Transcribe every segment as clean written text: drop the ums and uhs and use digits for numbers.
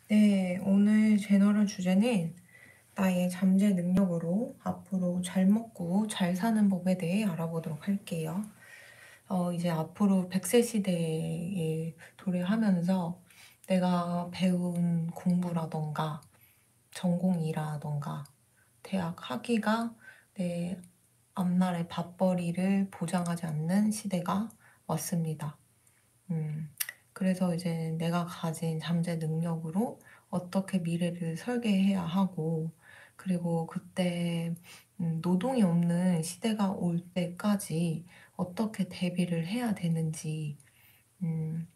네, 오늘 제 나눌 주제는 나의 잠재 능력으로 앞으로 잘 먹고 잘 사는 법에 대해 알아보도록 할게요. 이제 앞으로 100세 시대에 도래하면서 내가 배운 공부라던가 전공이라던가 대학 학위가 내 앞날의 밥벌이를 보장하지 않는 시대가 왔습니다. 그래서 이제 내가 가진 잠재 능력으로 어떻게 미래를 설계해야 하고, 그리고 그때 노동이 없는 시대가 올 때까지 어떻게 대비를 해야 되는지, 음,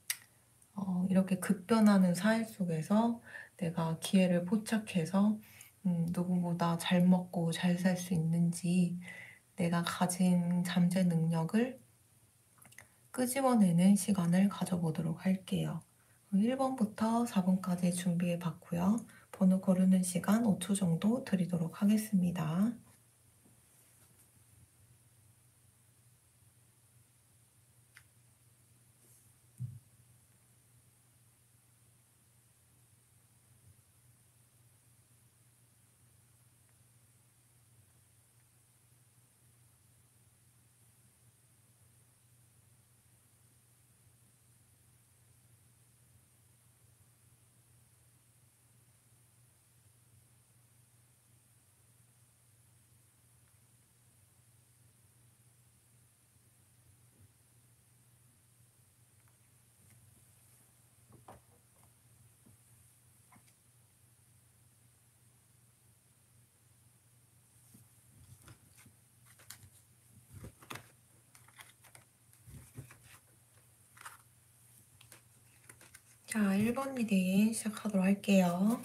이렇게 급변하는 사회 속에서 내가 기회를 포착해서 누구보다 잘 먹고 잘 살 수 있는지, 내가 가진 잠재 능력을 끄집어내는 시간을 가져보도록 할게요. 1번부터 4번까지 준비해 봤고요. 번호 고르는 시간 5초 정도 드리도록 하겠습니다. 자, 1번 리딩 시작하도록 할게요.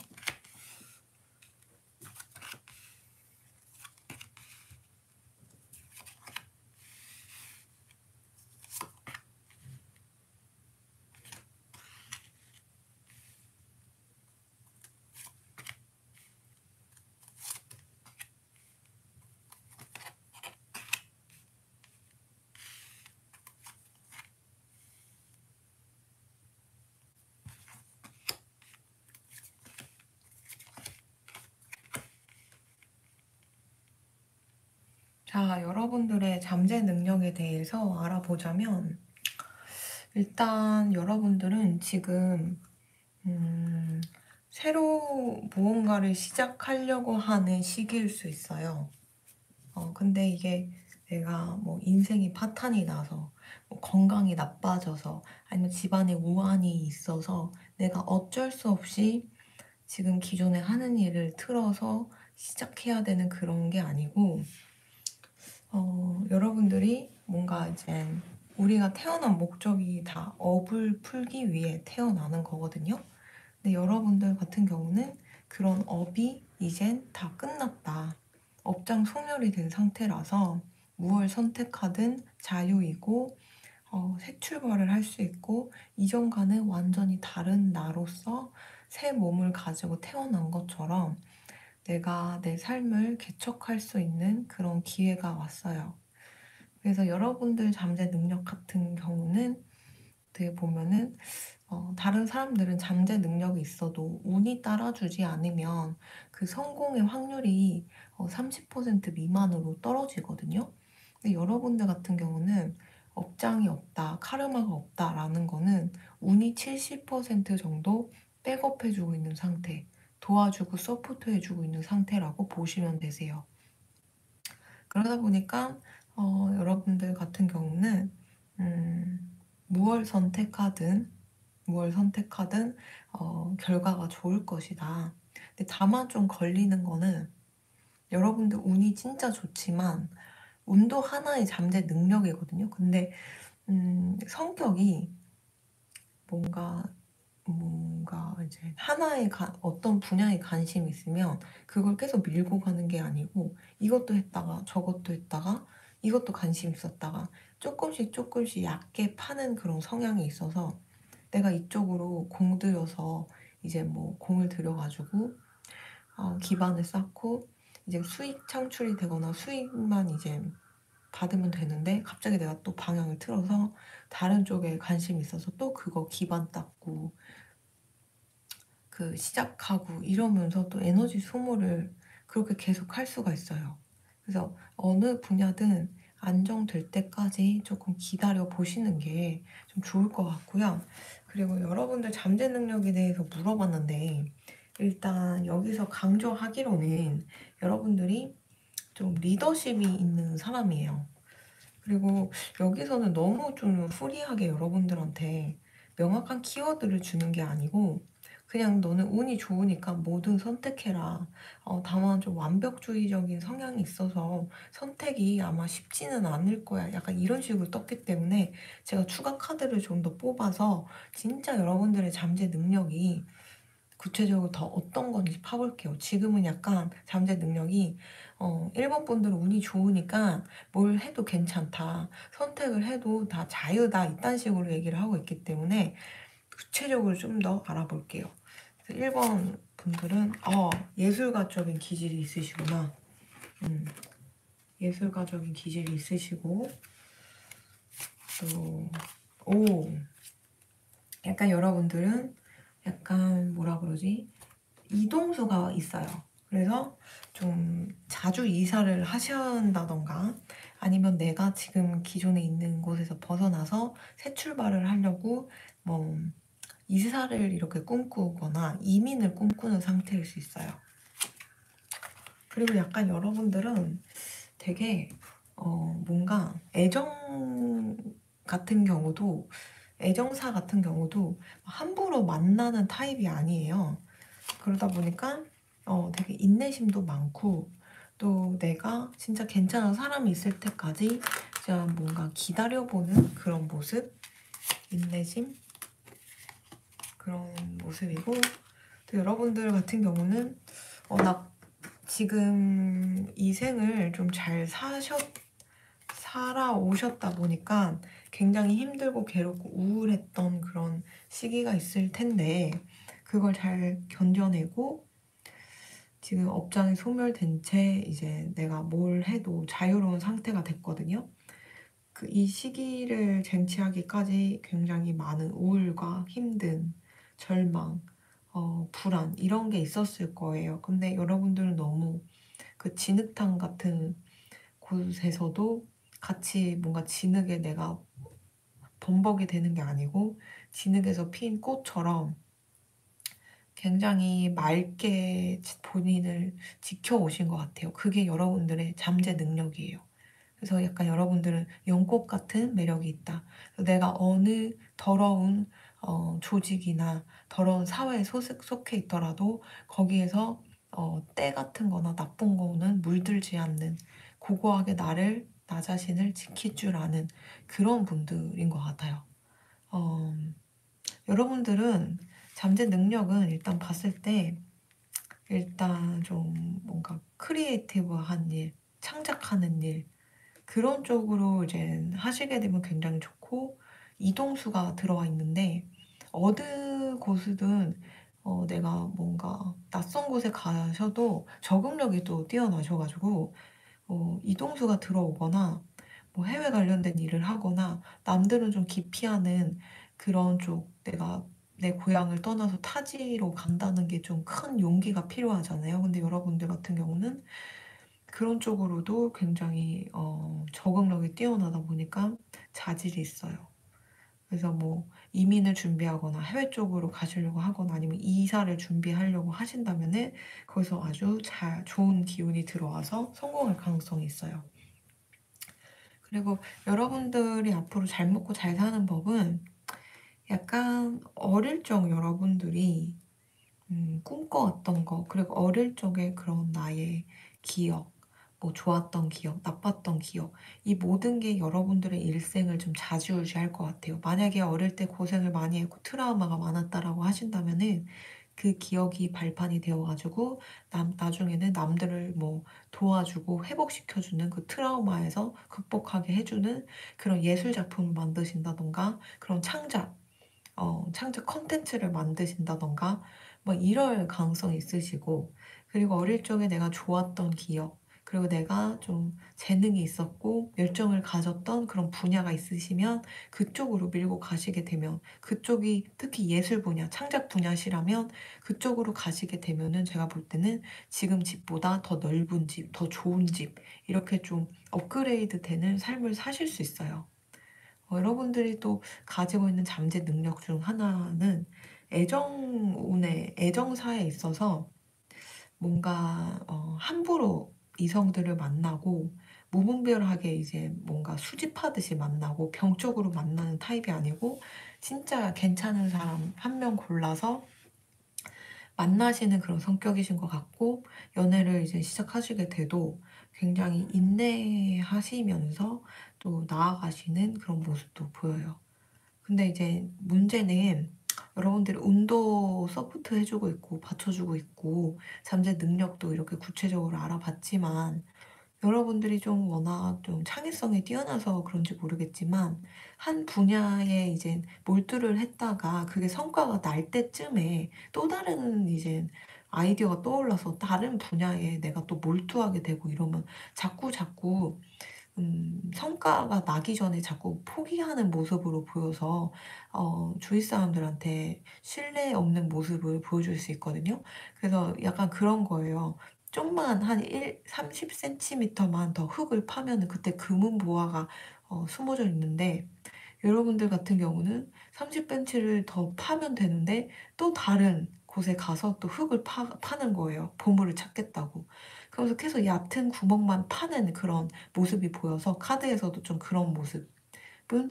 자, 여러분들의 잠재 능력에 대해서 알아보자면, 일단 여러분들은 지금 새로 무언가를 시작하려고 하는 시기일 수 있어요. 근데 이게 내가 뭐 인생이 파탄이 나서, 뭐 건강이 나빠져서, 아니면 집안에 우환이 있어서 내가 어쩔 수 없이 지금 기존에 하는 일을 틀어서 시작해야 되는 그런 게 아니고, 여러분들이 뭔가 이제 우리가 태어난 목적이 다 업을 풀기 위해 태어나는 거거든요. 근데 여러분들 같은 경우는 그런 업이 이젠 다 끝났다. 업장 소멸이 된 상태라서 무엇을 선택하든 자유이고 새 출발을 할 수 있고 이전과는 완전히 다른 나로서 새 몸을 가지고 태어난 것처럼 내가 내 삶을 개척할 수 있는 그런 기회가 왔어요. 그래서 여러분들 잠재 능력 같은 경우는 어떻게 보면은 다른 사람들은 잠재 능력이 있어도 운이 따라주지 않으면 그 성공의 확률이 30% 미만으로 떨어지거든요. 근데 여러분들 같은 경우는 업장이 없다, 카르마가 없다라는 거는 운이 70% 정도 백업해주고 있는 상태, 도와주고 서포트해주고 있는 상태라고 보시면 되세요. 그러다 보니까 여러분들 같은 경우는 무얼 선택하든 결과가 좋을 것이다. 근데 다만 좀 걸리는 거는 여러분들 운이 진짜 좋지만 운도 하나의 잠재 능력이거든요. 근데 성격이 뭔가 이제 하나의 어떤 분야에 관심이 있으면 그걸 계속 밀고 가는 게 아니고 이것도 했다가 저것도 했다가 이것도 관심 있었다가 조금씩 얕게 파는 그런 성향이 있어서 내가 이쪽으로 공들여서 이제 뭐 공을 들여가지고 기반을 쌓고 이제 수익 창출이 되거나 수익만 이제 받으면 되는데 갑자기 내가 또 방향을 틀어서 다른 쪽에 관심이 있어서 또 그거 기반 닦고 시작하고 이러면서 또 에너지 소모를 그렇게 계속 할 수가 있어요. 그래서 어느 분야든 안정될 때까지 조금 기다려 보시는 게 좀 좋을 것 같고요. 그리고 여러분들 잠재 능력에 대해서 물어봤는데 일단 여기서 강조하기로는 여러분들이 좀 리더십이 있는 사람이에요. 그리고 여기서는 너무 좀 프리하게 여러분들한테 명확한 키워드를 주는 게 아니고 그냥 너는 운이 좋으니까 뭐든 선택해라. 다만 좀 완벽주의적인 성향이 있어서 선택이 아마 쉽지는 않을 거야. 약간 이런 식으로 떴기 때문에 제가 추가 카드를 좀 더 뽑아서 진짜 여러분들의 잠재 능력이 구체적으로 더 어떤 건지 파볼게요. 지금은 약간 잠재 능력이 1번 분들은 운이 좋으니까 뭘 해도 괜찮다. 선택을 해도 다 자유다. 이딴 식으로 얘기를 하고 있기 때문에 구체적으로 좀 더 알아볼게요. 1번 분들은 예술가적인 기질이 있으시구나. 예술가적인 기질이 있으시고 또 약간 여러분들은 약간 뭐라 그러지? 이동수가 있어요. 그래서 좀 자주 이사를 하신다던가 아니면 내가 지금 기존에 있는 곳에서 벗어나서 새 출발을 하려고 뭐 이사를 이렇게 꿈꾸거나 이민을 꿈꾸는 상태일 수 있어요. 그리고 약간 여러분들은 되게 뭔가 애정사 같은 경우도 함부로 만나는 타입이 아니에요. 그러다 보니까 되게 인내심도 많고 또 내가 진짜 괜찮은 사람이 있을 때까지 진짜 뭔가 기다려보는 그런 모습, 인내심 그런 모습이고 또 여러분들 같은 경우는 나 지금 이 생을 좀 잘 살아오셨다 보니까 굉장히 힘들고 괴롭고 우울했던 그런 시기가 있을 텐데 그걸 잘 견뎌내고 지금 업장이 소멸된 채 이제 내가 뭘 해도 자유로운 상태가 됐거든요. 이 시기를 쟁취하기까지 굉장히 많은 우울과 힘든 절망, 불안 이런 게 있었을 거예요. 근데 여러분들은 너무 그 진흙탕 같은 곳에서도 같이 뭔가 진흙에 내가 범벅이 되는 게 아니고 진흙에서 핀 꽃처럼 굉장히 맑게 본인을 지켜오신 것 같아요. 그게 여러분들의 잠재 능력이에요. 그래서 약간 여러분들은 연꽃 같은 매력이 있다. 내가 어느 더러운 조직이나 더러운 사회에 속해 있더라도 거기에서 때 같은 거나 나쁜 거는 물들지 않는 고고하게 나 자신을 지킬 줄 아는 그런 분들인 것 같아요. 여러분들은 잠재 능력은 일단 봤을 때 일단 좀 뭔가 크리에이티브한 일, 창작하는 일 그런 쪽으로 이제 하시게 되면 굉장히 좋고 이동수가 들어와 있는데 어느 곳이든 내가 뭔가 낯선 곳에 가셔도 적응력이 또 뛰어나셔가지고 이동수가 들어오거나 뭐 해외 관련된 일을 하거나 남들은 좀 기피하는 그런 쪽 내가 내 고향을 떠나서 타지로 간다는 게 좀 큰 용기가 필요하잖아요. 근데 여러분들 같은 경우는 그런 쪽으로도 굉장히 적응력이 뛰어나다 보니까 자질이 있어요. 그래서 뭐 이민을 준비하거나 해외 쪽으로 가시려고 하거나 아니면 이사를 준비하려고 하신다면은 거기서 아주 좋은 기운이 들어와서 성공할 가능성이 있어요. 그리고 여러분들이 앞으로 잘 먹고 잘 사는 법은 약간 어릴 적 여러분들이 꿈꿔왔던 거, 그리고 어릴 적에 그런 나의 기억, 뭐 좋았던 기억, 나빴던 기억, 이 모든 게 여러분들의 일생을 좀 좌지우지할 것 같아요. 만약에 어릴 때 고생을 많이 했고 트라우마가 많았다라고 하신다면은 그 기억이 발판이 되어가지고 나중에는 남들을 뭐 도와주고 회복시켜주는 그 트라우마에서 극복하게 해주는 그런 예술 작품을 만드신다던가 그런 창작 컨텐츠를 만드신다던가 뭐 이럴 가능성이 있으시고 그리고 어릴 적에 내가 좋았던 기억 그리고 내가 좀 재능이 있었고 열정을 가졌던 그런 분야가 있으시면 그쪽으로 밀고 가시게 되면, 그쪽이 특히 예술 분야, 창작 분야시라면 그쪽으로 가시게 되면은 제가 볼 때는 지금 집보다 더 넓은 집, 더 좋은 집, 이렇게 좀 업그레이드 되는 삶을 사실 수 있어요. 여러분들이 또 가지고 있는 잠재 능력 중 하나는 애정사에 있어서 뭔가 함부로 이성들을 만나고 무분별하게 이제 뭔가 수집하듯이 만나고 병적으로 만나는 타입이 아니고, 진짜 괜찮은 사람 한 명 골라서 만나시는 그런 성격이신 것 같고, 연애를 이제 시작하시게 돼도 굉장히 인내하시면서 또 나아가시는 그런 모습도 보여요. 근데 이제 문제는 여러분들이 운도 서포트 해주고 있고 받쳐주고 있고 잠재 능력도 이렇게 구체적으로 알아봤지만, 여러분들이 좀 워낙 좀 창의성이 뛰어나서 그런지 모르겠지만 한 분야에 이제 몰두를 했다가 그게 성과가 날 때쯤에 또 다른 이제 아이디어가 떠올라서 다른 분야에 내가 또 몰두하게 되고 이러면 자꾸 자꾸 성과가 나기 전에 자꾸 포기하는 모습으로 보여서 주위 사람들한테 신뢰 없는 모습을 보여줄 수 있거든요. 그래서 약간 그런 거예요. 좀만 한 30cm만 더 흙을 파면은 그때 금은보화가 숨어져 있는데, 여러분들 같은 경우는 30cm를 더 파면 되는데 또 다른 곳에 가서 또 흙을 파는 거예요. 보물을 찾겠다고. 그래서 계속 얕은 구멍만 파는 그런 모습이 보여서 카드에서도 좀 그런 모습은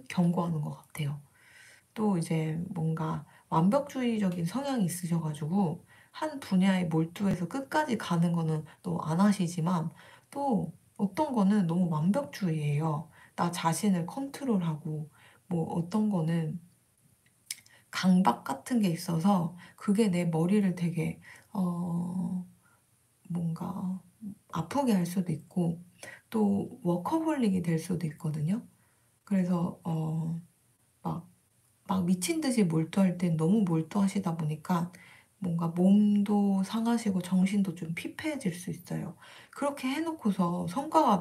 경고하는 것 같아요. 또 이제 뭔가 완벽주의적인 성향이 있으셔가지고 한 분야에 몰두해서 끝까지 가는 거는 또 안 하시지만, 또 어떤 거는 너무 완벽주의예요. 나 자신을 컨트롤하고, 뭐 어떤 거는 강박 같은 게 있어서 그게 내 머리를 되게 어 뭔가 아프게 할 수도 있고, 또 워커홀릭이 될 수도 있거든요. 그래서 막 미친 듯이 몰두할 땐 너무 몰두하시다 보니까 뭔가 몸도 상하시고 정신도 좀 피폐해질 수 있어요. 그렇게 해놓고서 성과가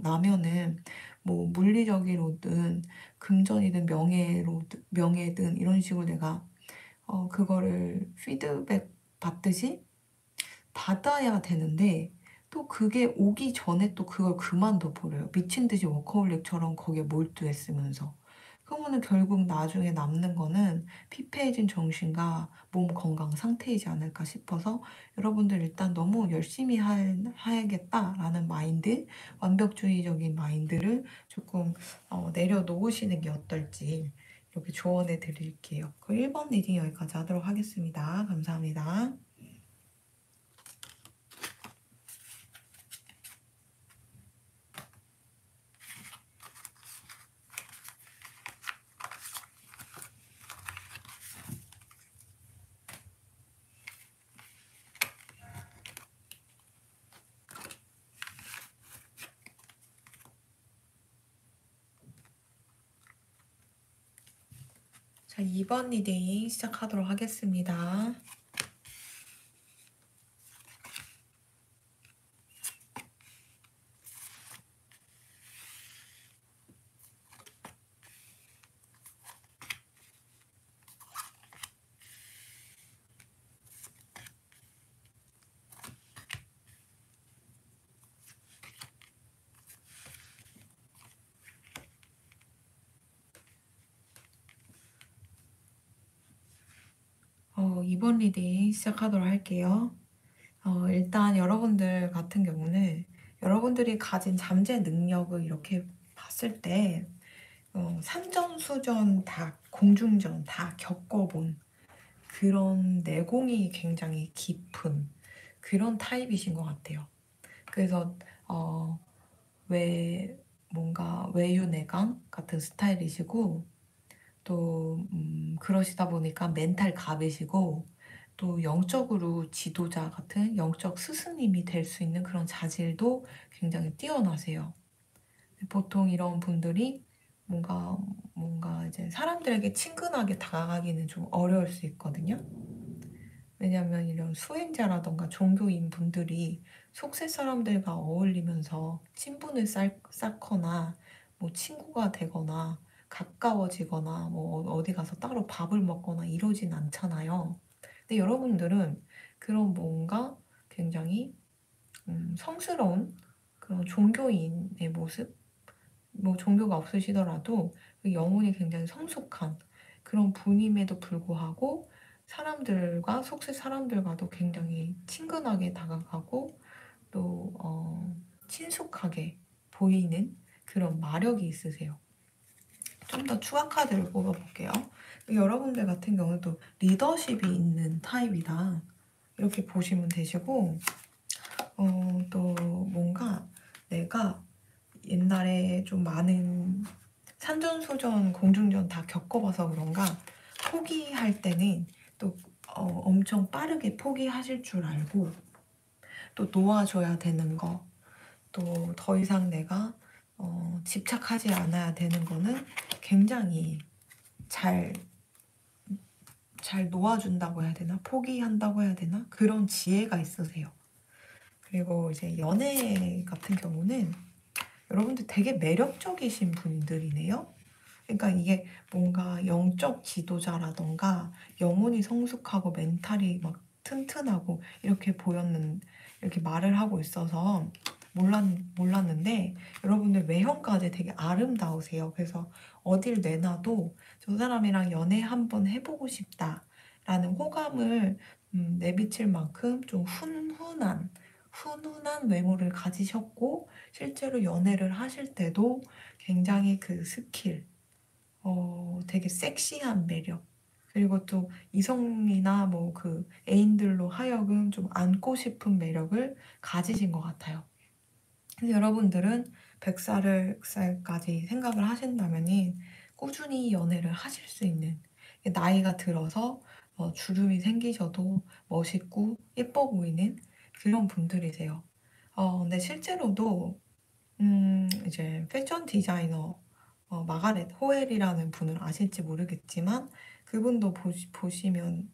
나면은 뭐 물리적으로든 금전이든 명예든 이런 식으로 내가 그거를 피드백 받듯이 받아야 되는데, 또 그게 오기 전에 또 그걸 그만둬 버려요. 미친 듯이 워커홀릭처럼 거기에 몰두했으면서. 그러면은 결국 나중에 남는 거는 피폐해진 정신과 몸 건강 상태이지 않을까 싶어서, 여러분들 일단 너무 열심히 해야겠다라는 마인드, 완벽주의적인 마인드를 조금 내려놓으시는 게 어떨지 이렇게 조언해 드릴게요. 그 1번 리딩 여기까지 하도록 하겠습니다. 감사합니다. 자, 2번 리딩 시작하도록 하겠습니다. 이번 리딩 시작하도록 할게요. 일단 여러분들 같은 경우는 여러분들이 가진 잠재 능력을 이렇게 봤을 때 산전수전 다 공중전 다 겪어본 그런 내공이 굉장히 깊은 그런 타입이신 것 같아요. 그래서 어, 뭔가 외유내강 같은 스타일이시고, 또 그러시다 보니까 멘탈 갑이시고, 또 영적으로 지도자 같은 영적 스승님이 될 수 있는 그런 자질도 굉장히 뛰어나세요. 보통 이런 분들이 뭔가 이제 사람들에게 친근하게 다가가기는 좀 어려울 수 있거든요. 왜냐면 이런 수행자라던가 종교인 분들이 속세 사람들과 어울리면서 친분을 쌓거나 뭐 친구가 되거나 가까워지거나 뭐 어디 가서 따로 밥을 먹거나 이러진 않잖아요. 근데 여러분들은 그런 뭔가 굉장히 성스러운 그런 종교인의 모습, 뭐 종교가 없으시더라도 그 영혼이 굉장히 성숙한 그런 분임에도 불구하고 사람들과 속세 사람들과도 굉장히 친근하게 다가가고 또 친숙하게 보이는 그런 마력이 있으세요. 좀 더 추가 카드를 뽑아볼게요. 여러분들 같은 경우는 또 리더십이 있는 타입이다. 이렇게 보시면 되시고 또 뭔가 내가 옛날에 좀 많은 산전수전, 공중전 다 겪어봐서 그런가 포기할 때는 또 엄청 빠르게 포기하실 줄 알고 또 놓아줘야 되는 거, 또 더 이상 내가 집착하지 않아야 되는 거는 굉장히 잘 놓아준다고 해야 되나? 포기한다고 해야 되나? 그런 지혜가 있으세요. 그리고 이제 연애 같은 경우는 여러분들 되게 매력적이신 분들이네요. 그러니까 이게 뭔가 영적 지도자라던가 영혼이 성숙하고 멘탈이 막 튼튼하고 이렇게 이렇게 말을 하고 있어서 몰랐는데 여러분들 외형까지 되게 아름다우세요. 그래서 어딜 내놔도 저 사람이랑 연애 한번 해보고 싶다라는 호감을 내비칠 만큼 좀 훈훈한 외모를 가지셨고 실제로 연애를 하실 때도 굉장히 그 스킬, 되게 섹시한 매력, 그리고 또 이성이나 뭐 그 애인들로 하여금 좀 안고 싶은 매력을 가지신 것 같아요. 그래서 여러분들은 100살까지 생각을 하신다면은 꾸준히 연애를 하실 수 있는 나이가 들어서 주름이 생기셔도 멋있고 예뻐 보이는 그런 분들이세요. 근데 실제로도 이제 패션 디자이너 마가렛 호엘이라는 분을 아실지 모르겠지만 그분도 보시면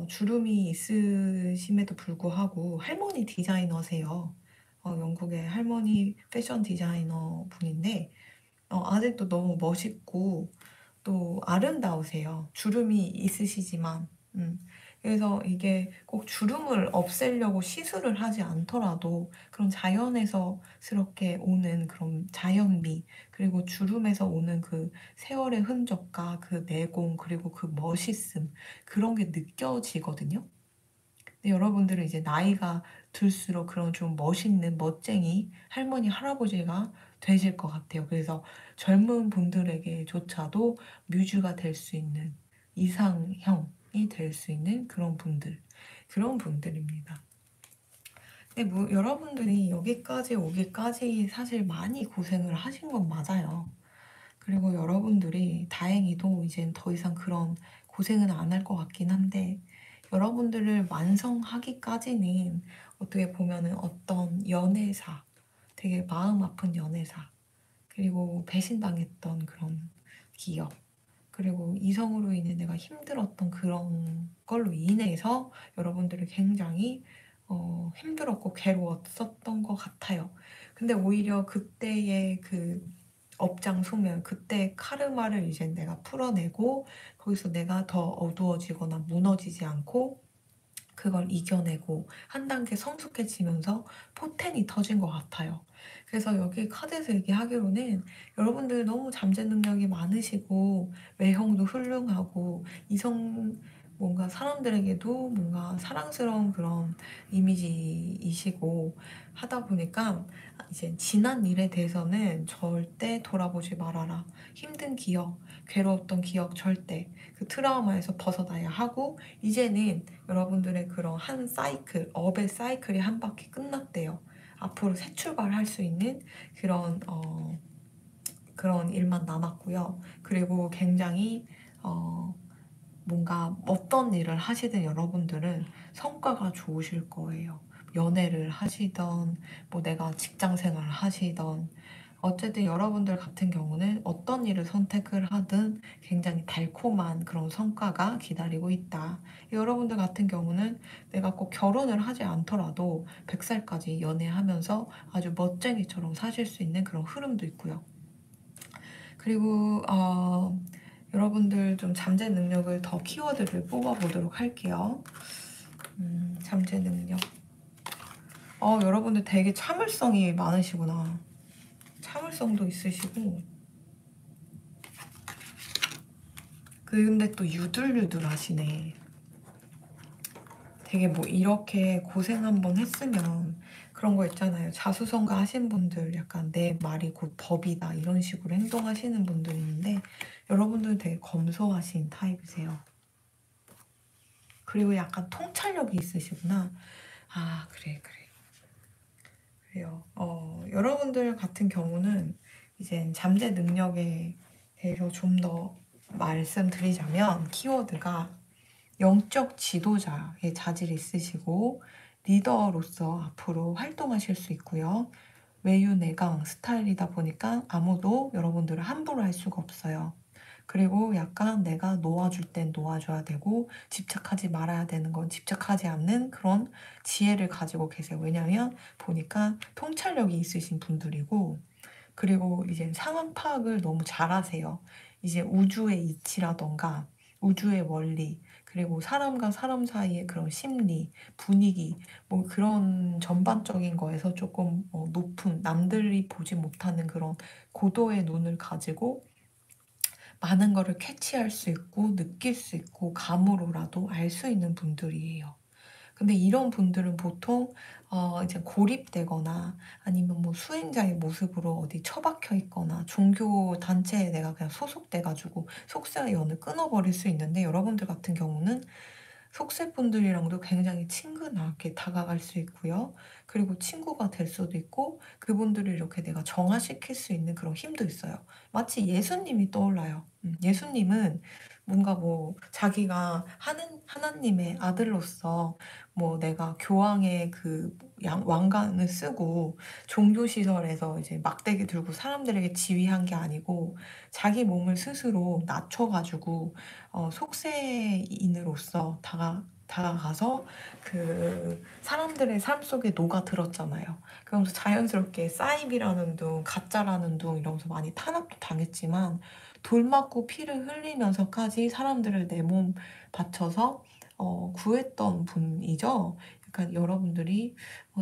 주름이 있으심에도 불구하고 할머니 디자이너세요. 영국의 할머니 패션 디자이너 분인데 아직도 너무 멋있고 또 아름다우세요. 주름이 있으시지만. 그래서 이게 꼭 주름을 없애려고 시술을 하지 않더라도 그런 자연에서스럽게 오는 그런 자연미, 그리고 주름에서 오는 그 세월의 흔적과 그 내공, 그리고 그 멋있음, 그런 게 느껴지거든요. 근데 여러분들은 이제 나이가 들수록 그런 좀 멋있는 멋쟁이 할머니, 할아버지가 되실 것 같아요. 그래서 젊은 분들에게조차도 뮤즈가 될 수 있는 이상형이 될 수 있는 그런 분들입니다. 근데 뭐 여러분들이 여기까지 오기까지 사실 많이 고생을 하신 건 맞아요. 그리고 여러분들이 다행히도 이젠 더 이상 그런 고생은 안 할 것 같긴 한데 여러분들을 완성하기까지는 어떻게 보면은 어떤 연애사, 되게 마음 아픈 연애사, 그리고 배신당했던 그런 기억, 그리고 이성으로 인해 내가 힘들었던 그런 걸로 인해서 여러분들이 굉장히 힘들었고 괴로웠었던 것 같아요. 근데 오히려 그때의 그 업장 소멸, 그때 카르마를 이제 내가 풀어내고 거기서 내가 더 어두워지거나 무너지지 않고 그걸 이겨내고 한 단계 성숙해지면서 포텐이 터진 것 같아요. 그래서 여기 카드에서 얘기하기로는 여러분들 너무 잠재 능력이 많으시고 외형도 훌륭하고 뭔가 사람들에게도 뭔가 사랑스러운 그런 이미지이시고 하다 보니까 이제 지난 일에 대해서는 절대 돌아보지 말아라. 힘든 기억, 괴로웠던 기억 절대 그 트라우마에서 벗어나야 하고 이제는 여러분들의 그런 한 사이클, 업의 사이클이 한 바퀴 끝났대요. 앞으로 새 출발할 수 있는 그런 일만 남았고요. 그리고 굉장히 뭔가 어떤 일을 하시든 여러분들은 성과가 좋으실 거예요. 연애를 하시던, 뭐 내가 직장 생활을 하시던, 어쨌든 여러분들 같은 경우는 어떤 일을 선택을 하든 굉장히 달콤한 그런 성과가 기다리고 있다. 여러분들 같은 경우는 내가 꼭 결혼을 하지 않더라도 100살까지 연애하면서 아주 멋쟁이처럼 사실 수 있는 그런 흐름도 있고요. 그리고 여러분들 좀 잠재 능력을 더 키워드를 뽑아보도록 할게요. 잠재 능력. 여러분들 되게 참을성이 많으시구나. 참을성도 있으시고, 근데 또 유들유들 하시네. 되게 뭐 이렇게 고생 한번 했으면 그런 거 있잖아요. 자수성가 하신 분들 약간 내 말이 곧 법이다 이런 식으로 행동하시는 분들 있는데 여러분들 되게 검소하신 타입이세요. 그리고 약간 통찰력이 있으시구나. 아, 그래. 그래요. 여러분들 같은 경우는 이제 잠재 능력에 대해서 좀 더 말씀드리자면 키워드가 영적 지도자의 자질이 있으시고 리더로서 앞으로 활동하실 수 있고요. 외유내강 스타일이다 보니까 아무도 여러분들을 함부로 할 수가 없어요. 그리고 약간 내가 놓아줄 땐 놓아줘야 되고 집착하지 말아야 되는 건 집착하지 않는 그런 지혜를 가지고 계세요. 왜냐면 보니까 통찰력이 있으신 분들이고 그리고 이제 상황 파악을 너무 잘하세요. 이제 우주의 이치라던가 우주의 원리 그리고 사람과 사람 사이의 그런 심리, 분위기 뭐 그런 전반적인 거에서 조금 높은 남들이 보지 못하는 그런 고도의 눈을 가지고 많은 거를 캐치할 수 있고 느낄 수 있고 감으로라도 알 수 있는 분들이에요. 근데 이런 분들은 보통 이제 고립되거나 아니면 뭐 수행자의 모습으로 어디 처박혀 있거나 종교 단체에 내가 그냥 소속돼가지고 속세와 연을 끊어버릴 수 있는데 여러분들 같은 경우는 속세분들이랑도 굉장히 친근하게 다가갈 수 있고요. 그리고 친구가 될 수도 있고 그분들을 이렇게 내가 정화시킬 수 있는 그런 힘도 있어요. 마치 예수님이 떠올라요. 예수님은 뭔가 뭐 자기가 하나님의 아들로서 뭐 내가 교황의 그 왕관을 쓰고 종교시설에서 이제 막대기 들고 사람들에게 지휘한 게 아니고 자기 몸을 스스로 낮춰가지고 속세인으로서 다가가서 그 사람들의 삶 속에 녹아들었잖아요. 그러면서 자연스럽게 사이비라는 둥, 가짜라는 둥 이러면서 많이 탄압도 당했지만 돌 맞고 피를 흘리면서까지 사람들을 내 몸 바쳐서 구했던 분이죠. 그러니까 여러분들이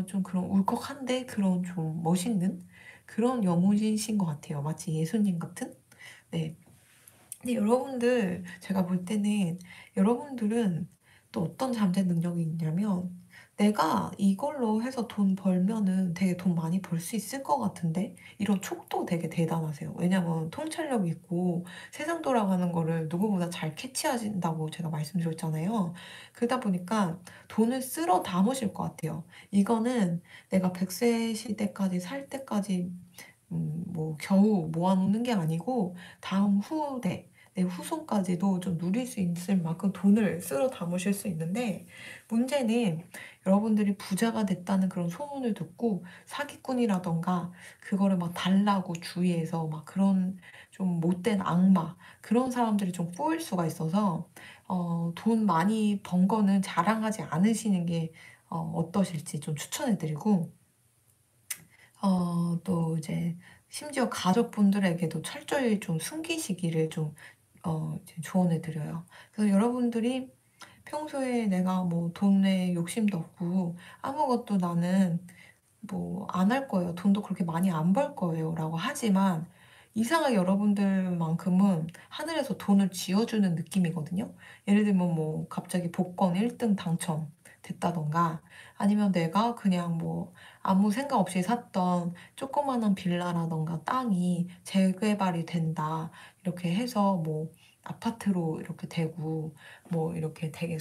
좀 그런 울컥한데 그런 좀 멋있는 그런 영웅이신 것 같아요. 마치 예수님 같은? 네. 근데 여러분들, 제가 볼 때는 여러분들은 또 어떤 잠재 능력이 있냐면 내가 이걸로 해서 돈 벌면은 되게 돈 많이 벌 수 있을 것 같은데 이런 촉도 되게 대단하세요. 왜냐면 통찰력 있고 세상 돌아가는 거를 누구보다 잘 캐치하신다고 제가 말씀드렸잖아요. 그러다 보니까 돈을 쓸어 담으실 것 같아요. 이거는 내가 100세 시대까지 살 때까지 뭐 겨우 모아놓는 게 아니고 다음 후대 내 후손까지도 좀 누릴 수 있을 만큼 돈을 쓸어 담으실 수 있는데 문제는 여러분들이 부자가 됐다는 그런 소문을 듣고 사기꾼이라던가 그거를 막 달라고 주위에서 막 그런 좀 못된 악마 그런 사람들이 좀 꼬일 수가 있어서 돈 많이 번 거는 자랑하지 않으시는 게 어떠실지 좀 추천해드리고 또 이제 심지어 가족분들에게도 철저히 좀 숨기시기를 좀 이제 조언해 드려요. 그래서 여러분들이 평소에 내가 뭐 돈에 욕심도 없고 아무것도 나는 뭐 안 할 거예요. 돈도 그렇게 많이 안 벌 거예요. 라고 하지만 이상하게 여러분들만큼은 하늘에서 돈을 쥐어주는 느낌이거든요. 예를 들면 뭐 갑자기 복권 1등 당첨됐다던가 아니면 내가 그냥 뭐 아무 생각 없이 샀던 조그마한 빌라라던가 땅이 재개발이 된다. 이렇게 해서 뭐 아파트로 이렇게 되고 뭐 이렇게 되게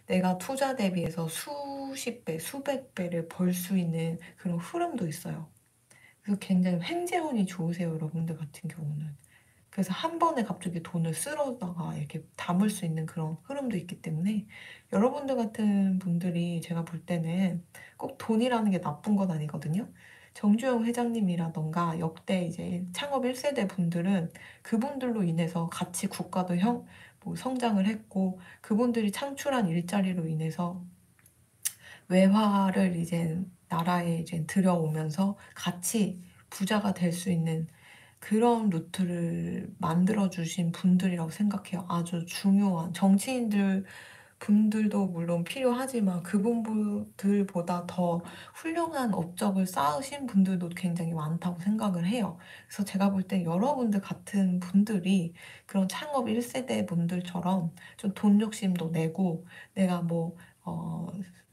내가 투자 대비해서 수십 배, 수백 배를 벌 수 있는 그런 흐름도 있어요. 그래서 굉장히 횡재운이 좋으세요, 여러분들 같은 경우는. 그래서 한 번에 갑자기 돈을 쓸어다가 이렇게 담을 수 있는 그런 흐름도 있기 때문에 여러분들 같은 분들이 제가 볼 때는 꼭 돈이라는 게 나쁜 건 아니거든요. 정주영 회장님이라던가 역대 이제 창업 1세대 분들은 그분들로 인해서 같이 국가도 뭐 성장을 했고, 그분들이 창출한 일자리로 인해서 외화를 이제 나라에 이제 들여오면서 같이 부자가 될 수 있는 그런 루트를 만들어 주신 분들이라고 생각해요. 아주 중요한 정치인들 분들도 물론 필요하지만 그분들보다 더 훌륭한 업적을 쌓으신 분들도 굉장히 많다고 생각을 해요. 그래서 제가 볼 때 여러분들 같은 분들이 그런 창업 1세대 분들처럼 좀 돈 욕심도 내고, 내가 뭐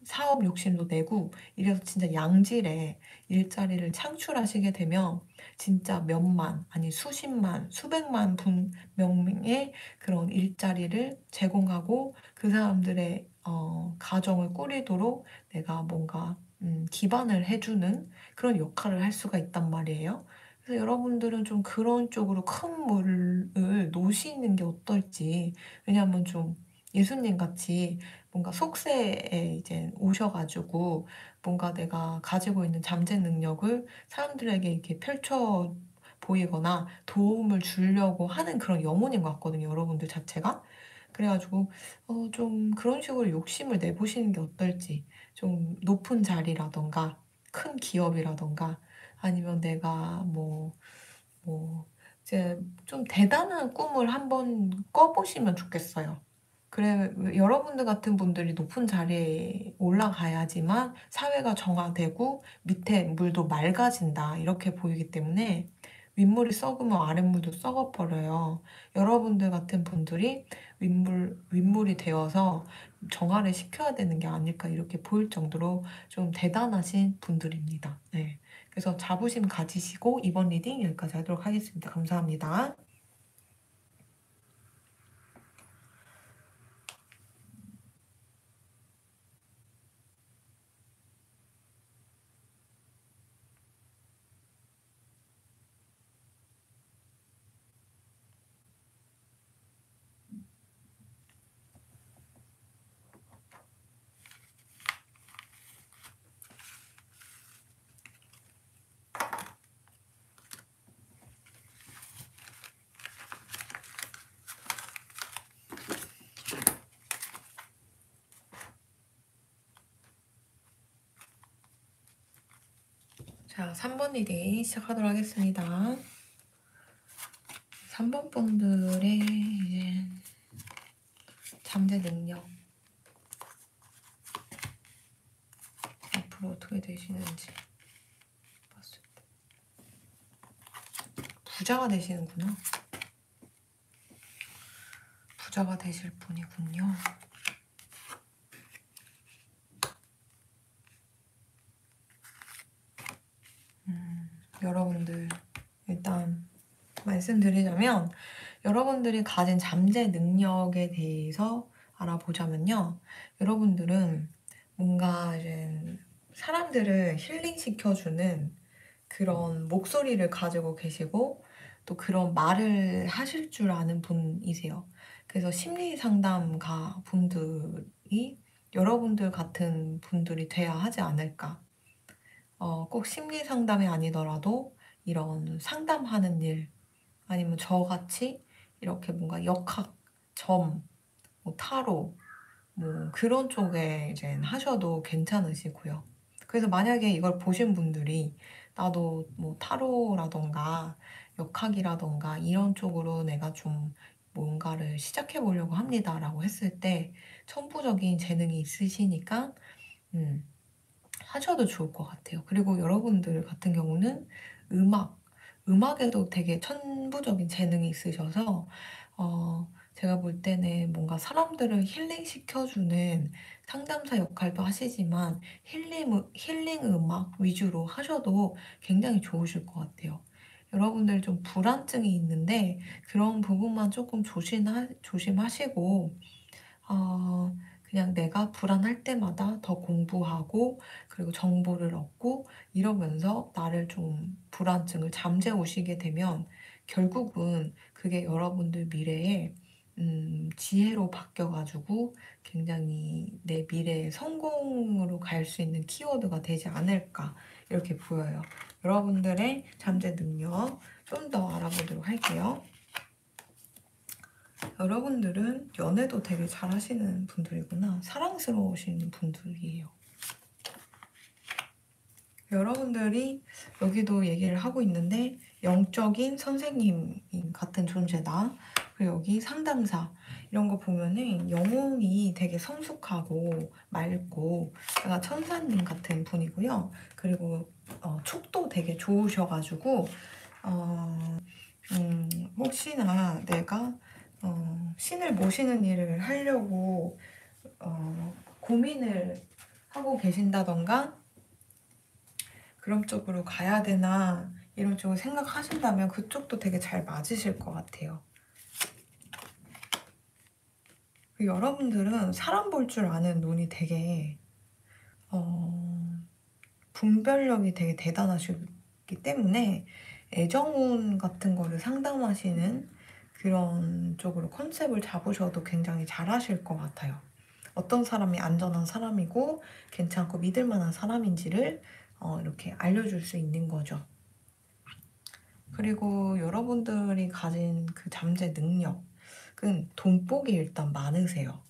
사업 욕심도 내고 이래서 진짜 양질의 일자리를 창출하시게 되면 진짜 몇만, 아니 수십만, 수백만 명의 그런 일자리를 제공하고 그 사람들의 가정을 꾸리도록 내가 뭔가 기반을 해주는 그런 역할을 할 수가 있단 말이에요. 그래서 여러분들은 좀 그런 쪽으로 큰 물을 놓으시는 게 어떨지. 왜냐하면 좀 예수님 같이 뭔가 속세에 이제 오셔가지고 뭔가 내가 가지고 있는 잠재 능력을 사람들에게 이렇게 펼쳐 보이거나 도움을 주려고 하는 그런 영혼인 것 같거든요, 여러분들 자체가. 그래가지고 좀 그런 식으로 욕심을 내보시는 게 어떨지. 좀 높은 자리라던가 큰 기업이라던가 아니면 내가 뭐 이제 좀 대단한 꿈을 한번 꿔보시면 좋겠어요. 그래, 여러분들 같은 분들이 높은 자리에 올라가야지만 사회가 정화되고 밑에 물도 맑아진다. 이렇게 보이기 때문에 윗물이 썩으면 아랫물도 썩어버려요. 여러분들 같은 분들이 윗물이 되어서 정화를 시켜야 되는 게 아닐까 이렇게 보일 정도로 좀 대단하신 분들입니다. 네. 그래서 자부심 가지시고 이번 리딩 여기까지 하도록 하겠습니다. 감사합니다. 자, 3번 리딩 시작하도록 하겠습니다. 3번 분들의 이제 잠재 능력 앞으로 어떻게 되시는지 봤을 때 부자가 되시는구나. 부자가 되실 분이군요. 여러분들 일단 말씀드리자면 여러분들이 가진 잠재 능력에 대해서 알아보자면요. 여러분들은 뭔가 이제 사람들을 힐링시켜주는 그런 목소리를 가지고 계시고 또 그런 말을 하실 줄 아는 분이세요. 그래서 심리 상담가 분들이 여러분들 같은 분들이 돼야 하지 않을까. 꼭 심리 상담이 아니더라도 이런 상담하는 일, 아니면 저같이 이렇게 뭔가 역학, 점, 뭐 타로, 뭐 그런 쪽에 이제 하셔도 괜찮으시고요. 그래서 만약에 이걸 보신 분들이 나도 뭐 타로라던가 역학이라던가 이런 쪽으로 내가 좀 뭔가를 시작해 보려고 합니다라고 했을 때 천부적인 재능이 있으시니까 음, 하셔도 좋을 것 같아요. 그리고 여러분들 같은 경우는 음악에도 되게 천부적인 재능이 있으셔서, 제가 볼 때는 뭔가 사람들을 힐링시켜주는 상담사 역할도 하시지만, 힐링 음악 위주로 하셔도 굉장히 좋으실 것 같아요. 여러분들 좀 불안증이 있는데, 그런 부분만 조금 조심하시고, 어, 그냥 내가 불안할 때마다 더 공부하고 그리고 정보를 얻고 이러면서 나를 좀 불안증을 잠재우시게 되면 결국은 그게 여러분들 미래에 지혜로 바뀌어가지고 굉장히 내 미래의 성공으로 갈 수 있는 키워드가 되지 않을까 이렇게 보여요. 여러분들의 잠재 능력 좀 더 알아보도록 할게요. 여러분들은 연애도 되게 잘하시는 분들이구나. 사랑스러우신 분들이에요. 여러분들이 여기도 얘기를 하고 있는데 영적인 선생님 같은 존재다. 그리고 여기 상담사 이런 거 보면은 영혼이 되게 성숙하고 맑고 약간 천사님 같은 분이고요. 그리고 촉도 되게 좋으셔가지고 혹시나 내가 신을 모시는 일을 하려고 고민을 하고 계신다던가 그런 쪽으로 가야 되나 이런 쪽을 생각하신다면 그쪽도 되게 잘 맞으실 것 같아요. 여러분들은 사람 볼 줄 아는 눈이 되게 분별력이 되게 대단하시기 때문에 애정운 같은 거를 상담하시는 그런 쪽으로 컨셉을 잡으셔도 굉장히 잘하실 것 같아요. 어떤 사람이 안전한 사람이고 괜찮고 믿을 만한 사람인지를 이렇게 알려줄 수 있는 거죠. 그리고 여러분들이 가진 그 잠재 능력은 돈복이 일단 많으세요.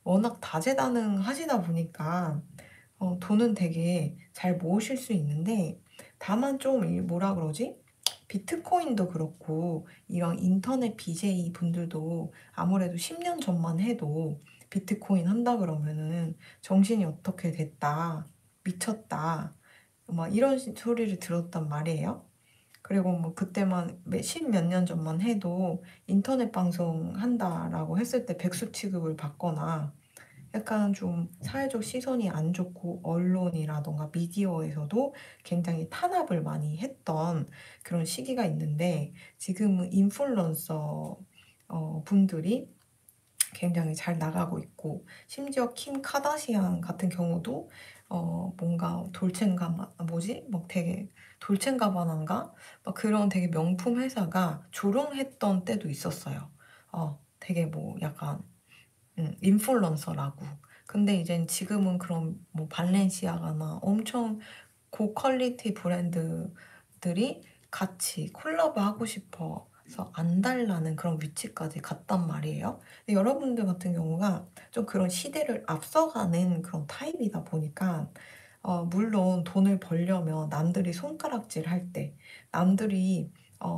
워낙 다재다능하시다 보니까 돈은 되게 잘 모으실 수 있는데 다만 좀 뭐라 그러지? 비트코인도 그렇고 이런 인터넷 BJ 분들도 아무래도 10년 전만 해도 비트코인 한다 그러면은 정신이 어떻게 됐다, 미쳤다, 막 이런 소리를 들었단 말이에요. 그리고 뭐 그때만 십몇 년 전만 해도 인터넷 방송 한다라고 했을 때 백수 취급을 받거나 약간 좀 사회적 시선이 안 좋고 언론이라던가 미디어에서도 굉장히 탄압을 많이 했던 그런 시기가 있는데 지금은 인플루언서 분들이 굉장히 잘 나가고 있고 심지어 킴 카다시안 같은 경우도 뭔가 뭐지? 막 되게 돌첸가바나인가? 막 그런 되게 명품 회사가 조롱했던 때도 있었어요. 되게 뭐 약간 인플루언서라고. 근데 이제 지금은 그런 뭐 발렌시아가나 엄청 고퀄리티 브랜드들이 같이 콜라보 하고 싶어서 안 달라는 그런 위치까지 갔단 말이에요. 근데 여러분들 같은 경우가 좀 그런 시대를 앞서가는 그런 타입이다 보니까 물론 돈을 벌려면 남들이 손가락질 할 때, 남들이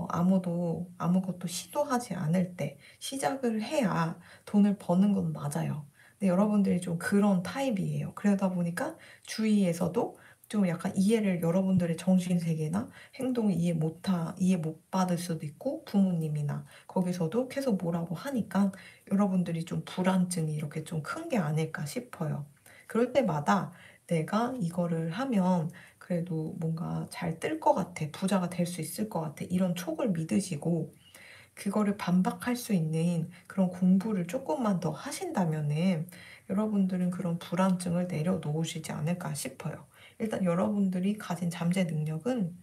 아무도 아무것도 시도하지 않을 때 시작을 해야 돈을 버는 건 맞아요. 근데 여러분들이 좀 그런 타입이에요. 그러다 보니까 주위에서도 좀 약간 이해를 여러분들의 정신세계나 행동을 이해 못 받을 수도 있고 부모님이나 거기서도 계속 뭐라고 하니까 여러분들이 좀 불안증이 이렇게 좀 큰 게 아닐까 싶어요. 그럴 때마다 내가 이거를 하면 그래도 뭔가 잘 뜰 것 같아. 부자가 될 수 있을 것 같아. 이런 촉을 믿으시고 그거를 반박할 수 있는 그런 공부를 조금만 더 하신다면은 여러분들은 그런 불안증을 내려놓으시지 않을까 싶어요. 일단 여러분들이 가진 잠재 능력은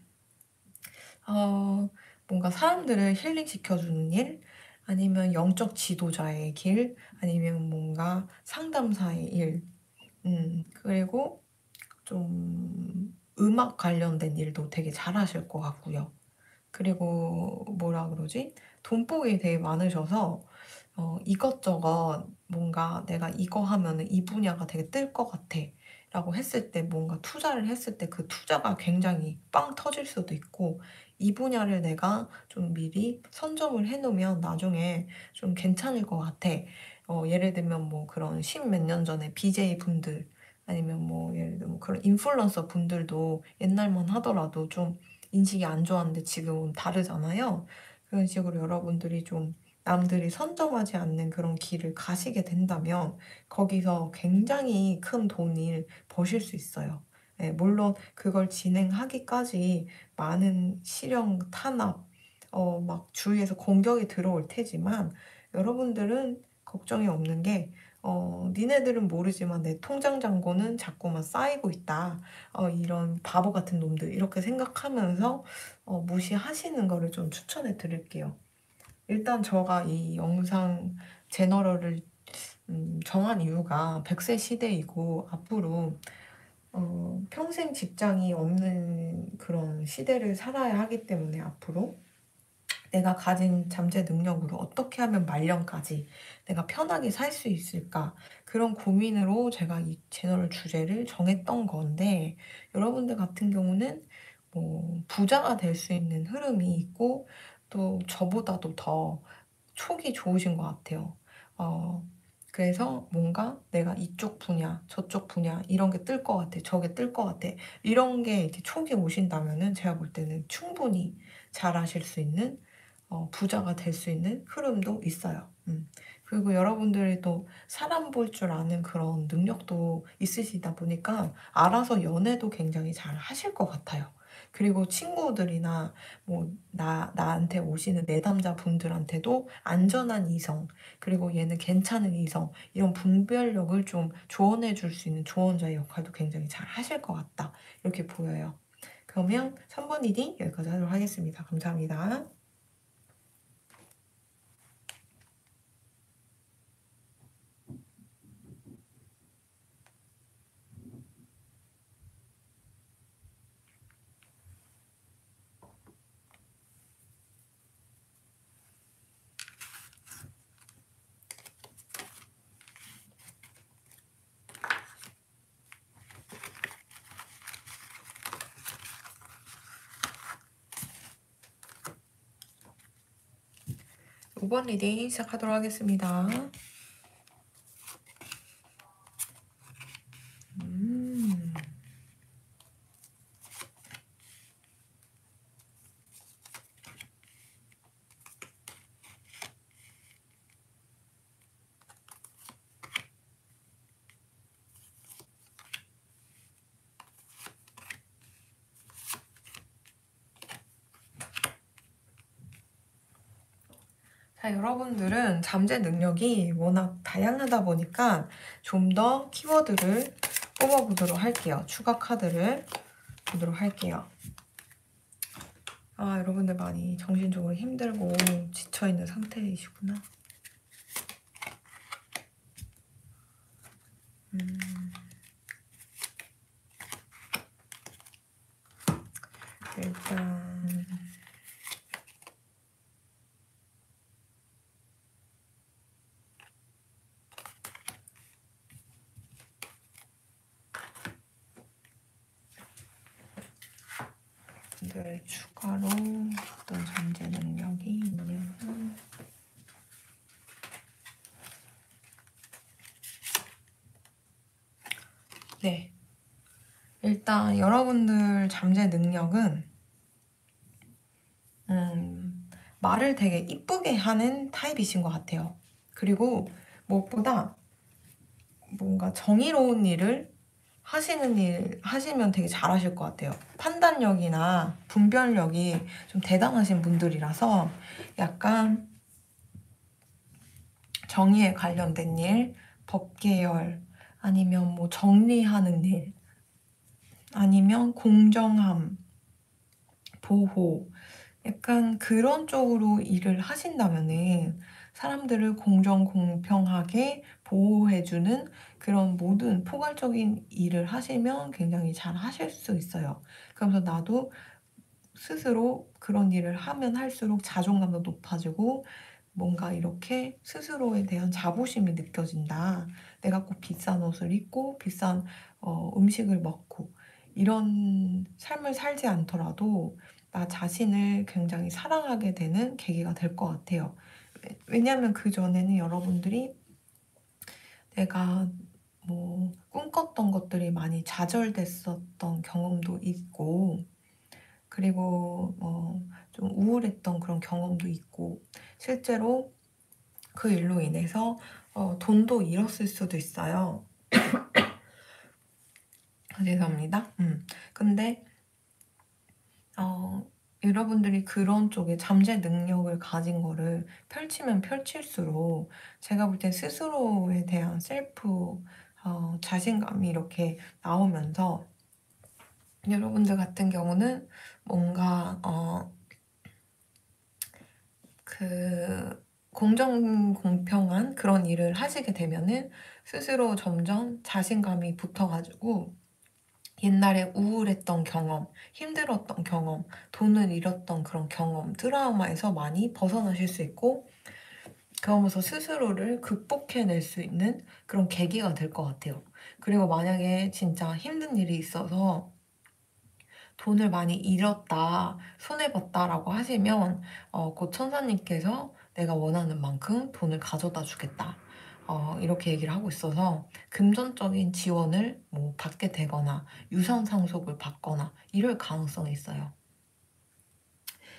뭔가 사람들을 힐링시켜주는 일, 아니면 영적 지도자의 길, 아니면 뭔가 상담사의 일, 그리고 좀 음악 관련된 일도 되게 잘하실 것 같고요. 그리고 뭐라 그러지? 돈복이 되게 많으셔서 이것저것 뭔가 내가 이거 하면은 이 분야가 되게 뜰 것 같아 라고 했을 때 뭔가 투자를 했을 때 그 투자가 굉장히 빵 터질 수도 있고 이 분야를 내가 좀 미리 선점을 해놓으면 나중에 좀 괜찮을 것 같아. 예를 들면 뭐 그런 십 몇 년 전에 BJ 분들 아니면 뭐 예를 들면 그런 인플루언서 분들도 옛날만 하더라도 좀 인식이 안 좋았는데 지금은 다르잖아요. 그런 식으로 여러분들이 좀 남들이 선점하지 않는 그런 길을 가시게 된다면 거기서 굉장히 큰 돈을 버실 수 있어요. 예, 물론 그걸 진행하기까지 많은 실형, 탄압, 막 주위에서 공격이 들어올 테지만 여러분들은 걱정이 없는 게 니네들은 모르지만 내 통장 잔고는 자꾸만 쌓이고 있다. 이런 바보 같은 놈들 이렇게 생각하면서 무시하시는 거를 좀 추천해 드릴게요. 일단 제가 이 영상 제너럴을 정한 이유가 100세 시대이고 앞으로 평생 직장이 없는 그런 시대를 살아야 하기 때문에 앞으로 내가 가진 잠재 능력으로 어떻게 하면 말년까지 내가 편하게 살 수 있을까? 그런 고민으로 제가 이 채널 주제를 정했던 건데, 여러분들 같은 경우는 뭐 부자가 될 수 있는 흐름이 있고, 또 저보다도 더 촉이 좋으신 것 같아요. 어, 그래서 뭔가 내가 이쪽 분야, 저쪽 분야, 이런 게 뜰 것 같아, 저게 뜰 것 같아. 이런 게 이렇게 촉이 오신다면은 제가 볼 때는 충분히 잘하실 수 있는 부자가 될 수 있는 흐름도 있어요. 그리고 여러분들이 또 사람 볼 줄 아는 그런 능력도 있으시다 보니까 알아서 연애도 굉장히 잘 하실 것 같아요. 그리고 친구들이나 뭐 나한테 오시는 내담자 분들한테도 안전한 이성, 그리고 얘는 괜찮은 이성, 이런 분별력을 좀 조언해 줄 수 있는 조언자의 역할도 굉장히 잘 하실 것 같다. 이렇게 보여요. 그러면 3번 리딩 여기까지 하도록 하겠습니다. 감사합니다. 5번 리딩 시작하도록 하겠습니다. 자, 여러분들은 잠재 능력이 워낙 다양하다 보니까 좀 더 키워드를 뽑아보도록 할게요. 추가 카드를 보도록 할게요. 아, 여러분들 많이 정신적으로 힘들고 지쳐있는 상태이시구나. 일단 분들 추가로 어떤 잠재 능력이 있냐면 네, 일단 여러분들 잠재 능력은 말을 되게 이쁘게 하는 타입이신 것 같아요. 그리고 무엇보다 뭔가 정의로운 일을 하시면 되게 잘하실 것 같아요. 판단력이나 분별력이 좀 대단하신 분들이라서 약간 정의에 관련된 일, 법계열, 아니면 뭐 정리하는 일, 아니면 공정함, 보호, 약간 그런 쪽으로 일을 하신다면은 사람들을 공정, 공평하게 보호해주는 그런 모든 포괄적인 일을 하시면 굉장히 잘 하실 수 있어요. 그러면서 나도 스스로 그런 일을 하면 할수록 자존감도 높아지고 뭔가 이렇게 스스로에 대한 자부심이 느껴진다. 내가 꼭 비싼 옷을 입고 비싼 음식을 먹고 이런 삶을 살지 않더라도 나 자신을 굉장히 사랑하게 되는 계기가 될 것 같아요. 왜냐하면 그전에는 여러분들이 내가 뭐 꿈꿨던 것들이 많이 좌절됐었던 경험도 있고 그리고 좀 우울했던 그런 경험도 있고 실제로 그 일로 인해서 돈도 잃었을 수도 있어요. 죄송합니다. 근데 여러분들이 그런 쪽에 잠재 능력을 가진 거를 펼치면 펼칠수록 제가 볼 때 스스로에 대한 셀프 자신감이 이렇게 나오면서 여러분들 같은 경우는 뭔가 그 공정 공평한 그런 일을 하시게 되면은 스스로 점점 자신감이 붙어 가지고 옛날에 우울했던 경험, 힘들었던 경험, 돈을 잃었던 그런 경험, 트라우마에서 많이 벗어나실 수 있고 그러면서 스스로를 극복해낼 수 있는 그런 계기가 될 것 같아요. 그리고 만약에 진짜 힘든 일이 있어서 돈을 많이 잃었다, 손해봤다라고 하시면 곧 천사님께서 내가 원하는 만큼 돈을 가져다 주겠다. 이렇게 얘기를 하고 있어서 금전적인 지원을 뭐 받게 되거나 유산 상속을 받거나 이럴 가능성이 있어요.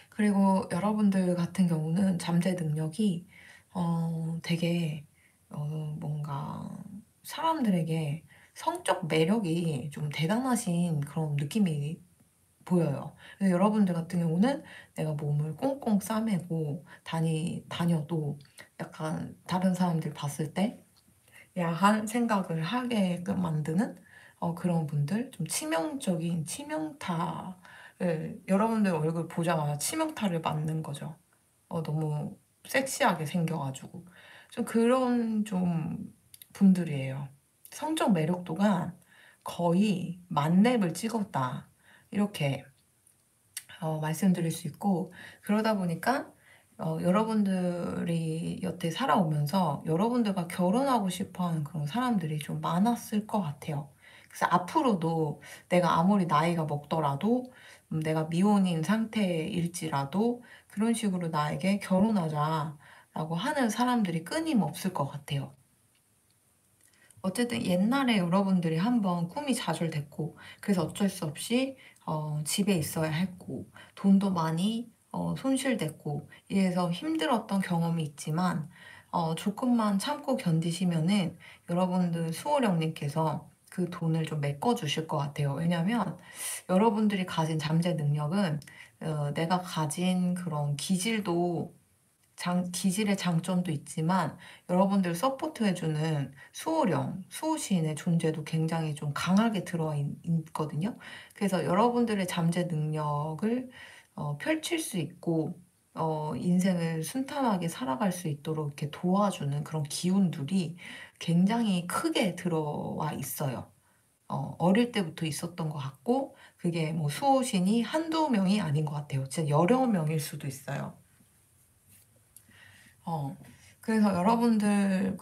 그리고 여러분들 같은 경우는 잠재 능력이 되게 뭔가 사람들에게 성적 매력이 좀 대단하신 그런 느낌이 보여요. 그래서 여러분들 같은 경우는 내가 몸을 꽁꽁 싸매고 다녀도 약간 다른 사람들 봤을 때 야한 생각을 하게끔 만드는 그런 분들, 좀 치명적인 치명타를 여러분들 얼굴 보자마자 치명타를 맞는 거죠. 너무 섹시하게 생겨가지고 좀 그런 좀 분들이에요. 성적 매력도가 거의 만렙을 찍었다. 이렇게 말씀드릴 수 있고 그러다 보니까 여러분들이 여태 살아오면서 여러분들과 결혼하고 싶어 하는 그런 사람들이 좀 많았을 것 같아요. 그래서 앞으로도 내가 아무리 나이가 먹더라도 내가 미혼인 상태일지라도 그런 식으로 나에게 결혼하자라고 하는 사람들이 끊임없을 것 같아요. 어쨌든 옛날에 여러분들이 한번 꿈이 좌절됐고 그래서 어쩔 수 없이 집에 있어야 했고 돈도 많이 손실됐고 이래서 힘들었던 경험이 있지만 조금만 참고 견디시면은 여러분들 수호령님께서 그 돈을 좀 메꿔주실 것 같아요. 왜냐면 여러분들이 가진 잠재 능력은 내가 가진 그런 기질도 기질의 장점도 있지만 여러분들 서포트해주는 수호령, 수호신의 존재도 굉장히 좀 강하게 들어와 있거든요. 그래서 여러분들의 잠재 능력을 펼칠 수 있고 인생을 순탄하게 살아갈 수 있도록 이렇게 도와주는 그런 기운들이 굉장히 크게 들어와 있어요. 어릴 때부터 있었던 것 같고 그게 뭐 수호신이 한두 명이 아닌 것 같아요. 진짜 여러 명일 수도 있어요. 어, 그래서 여러분들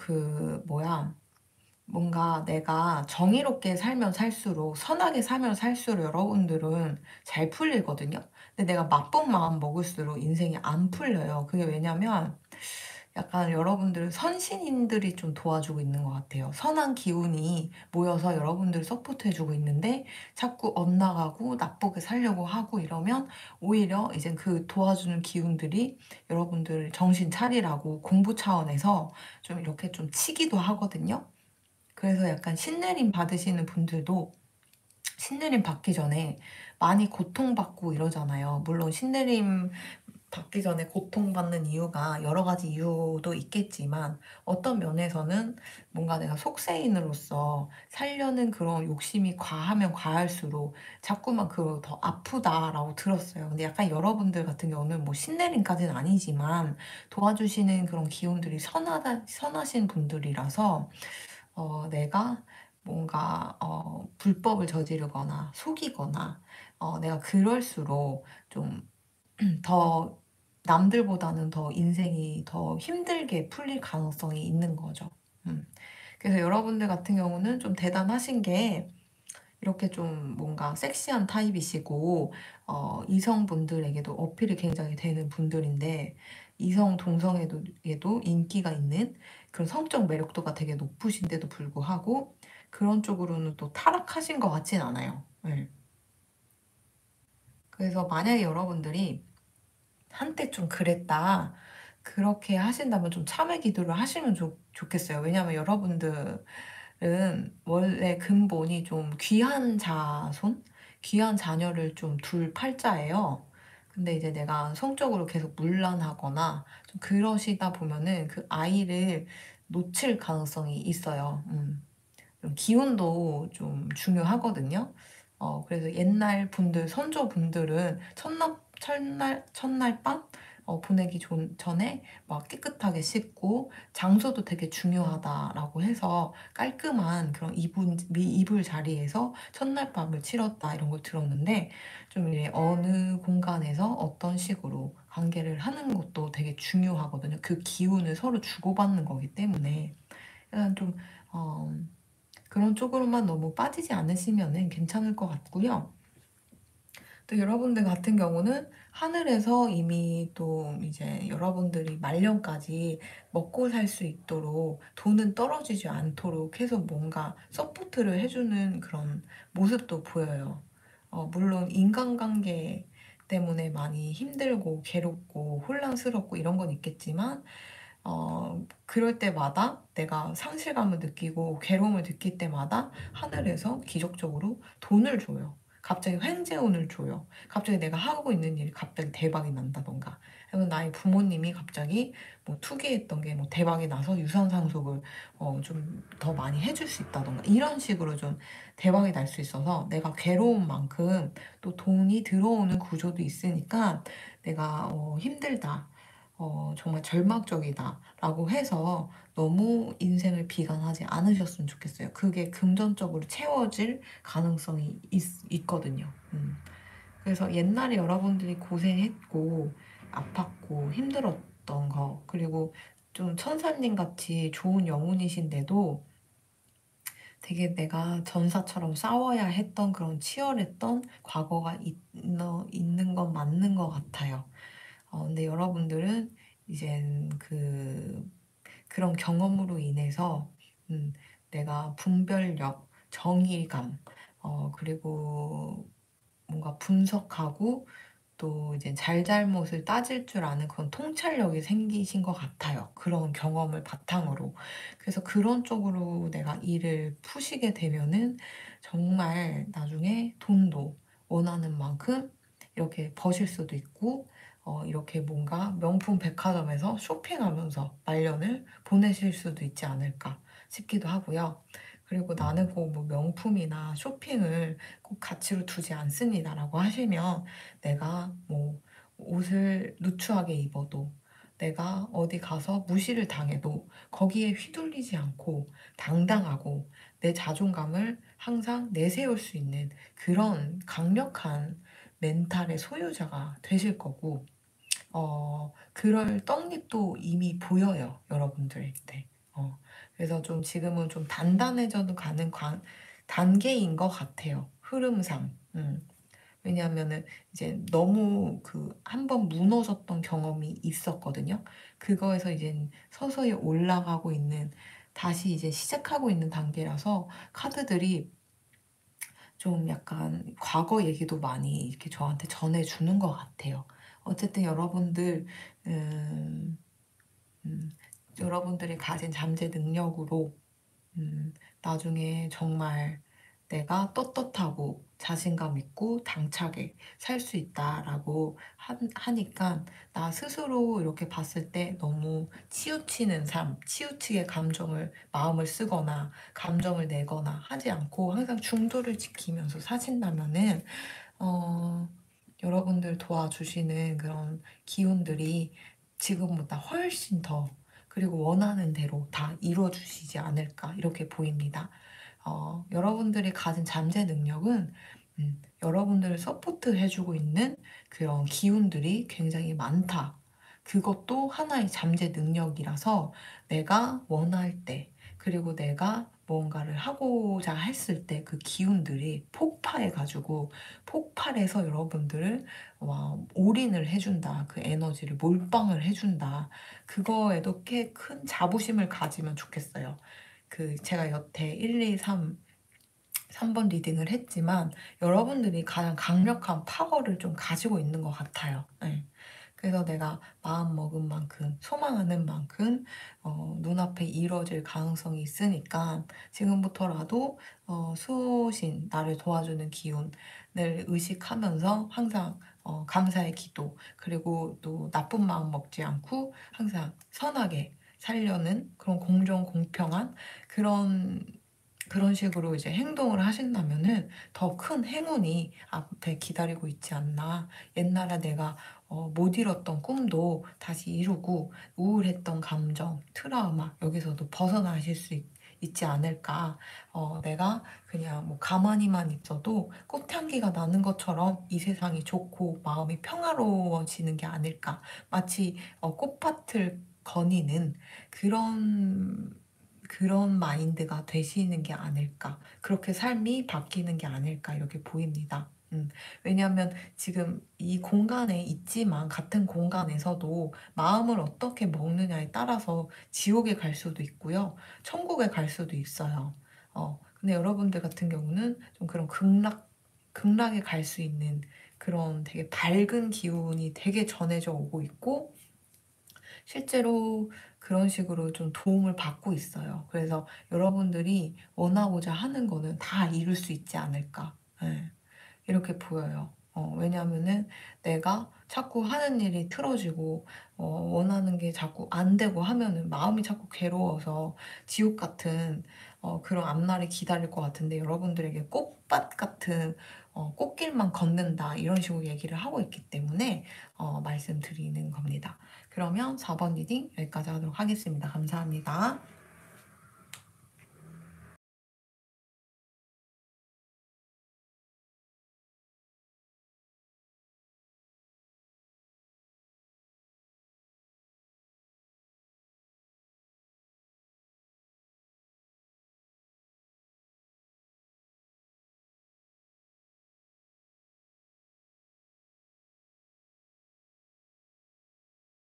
뭔가 내가 정의롭게 살면 살수록, 선하게 살면 살수록 여러분들은 잘 풀리거든요. 근데 내가 나쁜 마음 먹을수록 인생이 안 풀려요. 그게 왜냐면 약간 여러분들 선신인들이 좀 도와주고 있는 것 같아요. 선한 기운이 모여서 여러분들 서포트해주고 있는데 자꾸 엇나가고 나쁘게 살려고 하고 이러면 오히려 이제 그 도와주는 기운들이 여러분들 정신 차리라고 공부 차원에서 좀 이렇게 좀 치기도 하거든요. 그래서 약간 신내림 받으시는 분들도 신내림 받기 전에 많이 고통받고 이러잖아요. 물론 신내림 받기 전에 고통받는 이유가 여러 가지 이유도 있겠지만 어떤 면에서는 뭔가 내가 속세인으로서 살려는 그런 욕심이 과하면 과할수록 자꾸만 그거 더 아프다라고 들었어요. 근데 약간 여러분들 같은 경우는 뭐 신내림까지는 아니지만 도와주시는 그런 기운들이 선하신 분들이라서 내가 뭔가 불법을 저지르거나 속이거나 내가 그럴수록 좀 더 남들보다는 더 인생이 더 힘들게 풀릴 가능성이 있는 거죠. 음. 그래서 여러분들 같은 경우는 좀 대단하신 게 이렇게 좀 뭔가 섹시한 타입이시고 이성분들에게도 어필이 굉장히 되는 분들인데 이성 동성에도 인기가 있는 그런 성적 매력도가 되게 높으신데도 불구하고 그런 쪽으로는 또 타락하신 것 같진 않아요. 네. 그래서 만약에 여러분들이 한때 좀 그랬다. 그렇게 하신다면 좀 참회 기도를 하시면 좋겠어요. 왜냐하면 여러분들은 원래 근본이 좀 귀한 자손, 귀한 자녀를 좀 둘 팔자예요. 근데 이제 내가 성적으로 계속 문란하거나 좀 그러시다 보면은 그 아이를 놓칠 가능성이 있어요. 좀 기운도 좀 중요하거든요. 그래서 옛날 분들, 선조 분들은 첫날 밤 보내기 전에 막 깨끗하게 씻고 장소도 되게 중요하다라고 해서 깔끔한 그런 이불 자리에서 첫날 밤을 치렀다 이런 걸 들었는데 좀 이제 어느 공간에서 어떤 식으로 관계를 하는 것도 되게 중요하거든요. 그 기운을 서로 주고받는 거기 때문에 약간 좀 어, 그런 쪽으로만 너무 빠지지 않으시면 괜찮을 것 같고요. 또 여러분들 같은 경우는 하늘에서 이미 또 이제 여러분들이 말년까지 먹고 살 수 있도록 돈은 떨어지지 않도록 해서 뭔가 서포트를 해주는 그런 모습도 보여요. 물론 인간관계 때문에 많이 힘들고 괴롭고 혼란스럽고 이런 건 있겠지만, 그럴 때마다 내가 상실감을 느끼고 괴로움을 느낄 때마다 하늘에서 기적적으로 돈을 줘요. 갑자기 횡재운을 줘요. 갑자기 내가 하고 있는 일이 갑자기 대박이 난다던가. 아니면 나의 부모님이 갑자기 뭐 투기했던 게 뭐 대박이 나서 유산 상속을 좀 더 많이 해줄 수 있다던가. 이런 식으로 좀 대박이 날 수 있어서 내가 괴로운 만큼 또 돈이 들어오는 구조도 있으니까 내가 힘들다. 정말 절망적이다라고 해서 너무 인생을 비관하지 않으셨으면 좋겠어요. 그게 금전적으로 채워질 가능성이 있거든요. 그래서 옛날에 여러분들이 고생했고 아팠고 힘들었던 거 그리고 좀 천사님 같이 좋은 영혼이신데도 되게 내가 전사처럼 싸워야 했던 그런 치열했던 과거가 있는 건 맞는 것 같아요. 근데 여러분들은 이젠 그런 경험으로 인해서 음, 내가 분별력, 정의감, 그리고 뭔가 분석하고 또 이제 잘잘못을 따질 줄 아는 그런 통찰력이 생기신 것 같아요. 그런 경험을 바탕으로. 그래서 그런 쪽으로 내가 일을 푸시게 되면은 정말 나중에 돈도 원하는 만큼 이렇게 버실 수도 있고, 이렇게 뭔가 명품 백화점에서 쇼핑하면서 말년을 보내실 수도 있지 않을까 싶기도 하고요. 그리고 나는 꼭 뭐 명품이나 쇼핑을 꼭 가치로 두지 않습니다라고 하시면 내가 뭐 옷을 누추하게 입어도 내가 어디 가서 무시를 당해도 거기에 휘둘리지 않고 당당하고 내 자존감을 항상 내세울 수 있는 그런 강력한 멘탈의 소유자가 되실 거고, 그럴 떡잎도 이미 보여요, 여러분들한테. 그래서 좀 지금은 좀 단단해져도 가는 단계인 것 같아요, 흐름상. 왜냐하면은 이제 너무 한 번 무너졌던 경험이 있었거든요. 그거에서 이제 서서히 올라가고 있는, 다시 이제 시작하고 있는 단계라서 카드들이 좀 약간 과거 얘기도 많이 이렇게 저한테 전해주는 것 같아요. 어쨌든 음, 음, 여러분들이 가진 잠재 능력으로 나중에 정말 내가 떳떳하고 자신감 있고 당차게 살 수 있다라고 하니까 나 스스로 이렇게 봤을 때 너무 치우치는 삶, 치우치게 마음을 쓰거나 감정을 내거나 하지 않고 항상 중도를 지키면서 사신다면은, 어, 여러분들 도와주시는 그런 기운들이 지금보다 훨씬 더 그리고 원하는 대로 다 이루어주시지 않을까 이렇게 보입니다. 여러분들이 가진 잠재 능력은 여러분들을 서포트 해주고 있는 그런 기운들이 굉장히 많다. 그것도 하나의 잠재 능력이라서 내가 원할 때, 그리고 내가 뭔가를 하고자 했을 때 그 기운들이 폭발해가지고 폭발해서 여러분들을 올인을 해준다. 그 에너지를 몰빵을 해준다. 그거에도 꽤 큰 자부심을 가지면 좋겠어요. 제가 여태 1, 2, 3번 리딩을 했지만 여러분들이 가장 강력한 파워를 좀 가지고 있는 것 같아요. 네. 그래서 내가 마음 먹은 만큼, 소망하는 만큼, 눈앞에 이루어질 가능성이 있으니까 지금부터라도, 수호신, 나를 도와주는 기운을 의식하면서 항상, 감사의 기도, 그리고 또 나쁜 마음 먹지 않고 항상 선하게 살려는 그런 공정공평한 그런 그런 식으로 이제 행동을 하신다면은 더 큰 행운이 앞에 기다리고 있지 않나. 옛날에 내가 못 이뤘던 꿈도 다시 이루고 우울했던 감정, 트라우마 여기서도 벗어나실 수 있지 않을까. 내가 그냥 뭐 가만히만 있어도 꽃향기가 나는 것처럼 이 세상이 좋고 마음이 평화로워지는 게 아닐까. 마치 꽃밭을 거니는 그런 마인드가 되시는 게 아닐까. 그렇게 삶이 바뀌는 게 아닐까. 이렇게 보입니다. 왜냐하면 지금 이 공간에 있지만 같은 공간에서도 마음을 어떻게 먹느냐에 따라서 지옥에 갈 수도 있고요. 천국에 갈 수도 있어요. 근데 여러분들 같은 경우는 좀 그런 극락에 갈 수 있는 그런 되게 밝은 기운이 되게 전해져 오고 있고, 실제로 그런 식으로 좀 도움을 받고 있어요. 그래서 여러분들이 원하고자 하는 거는 다 이룰 수 있지 않을까. 예, 이렇게 보여요. 왜냐하면은 내가 자꾸 하는 일이 틀어지고, 원하는 게 자꾸 안 되고 하면은 마음이 자꾸 괴로워서 지옥 같은 그런 앞날이 기다릴 것 같은데, 여러분들에게 꽃밭 같은 꽃길만 걷는다 이런 식으로 얘기를 하고 있기 때문에 말씀드리는 겁니다. 그러면 4번 리딩 여기까지 하도록 하겠습니다. 감사합니다.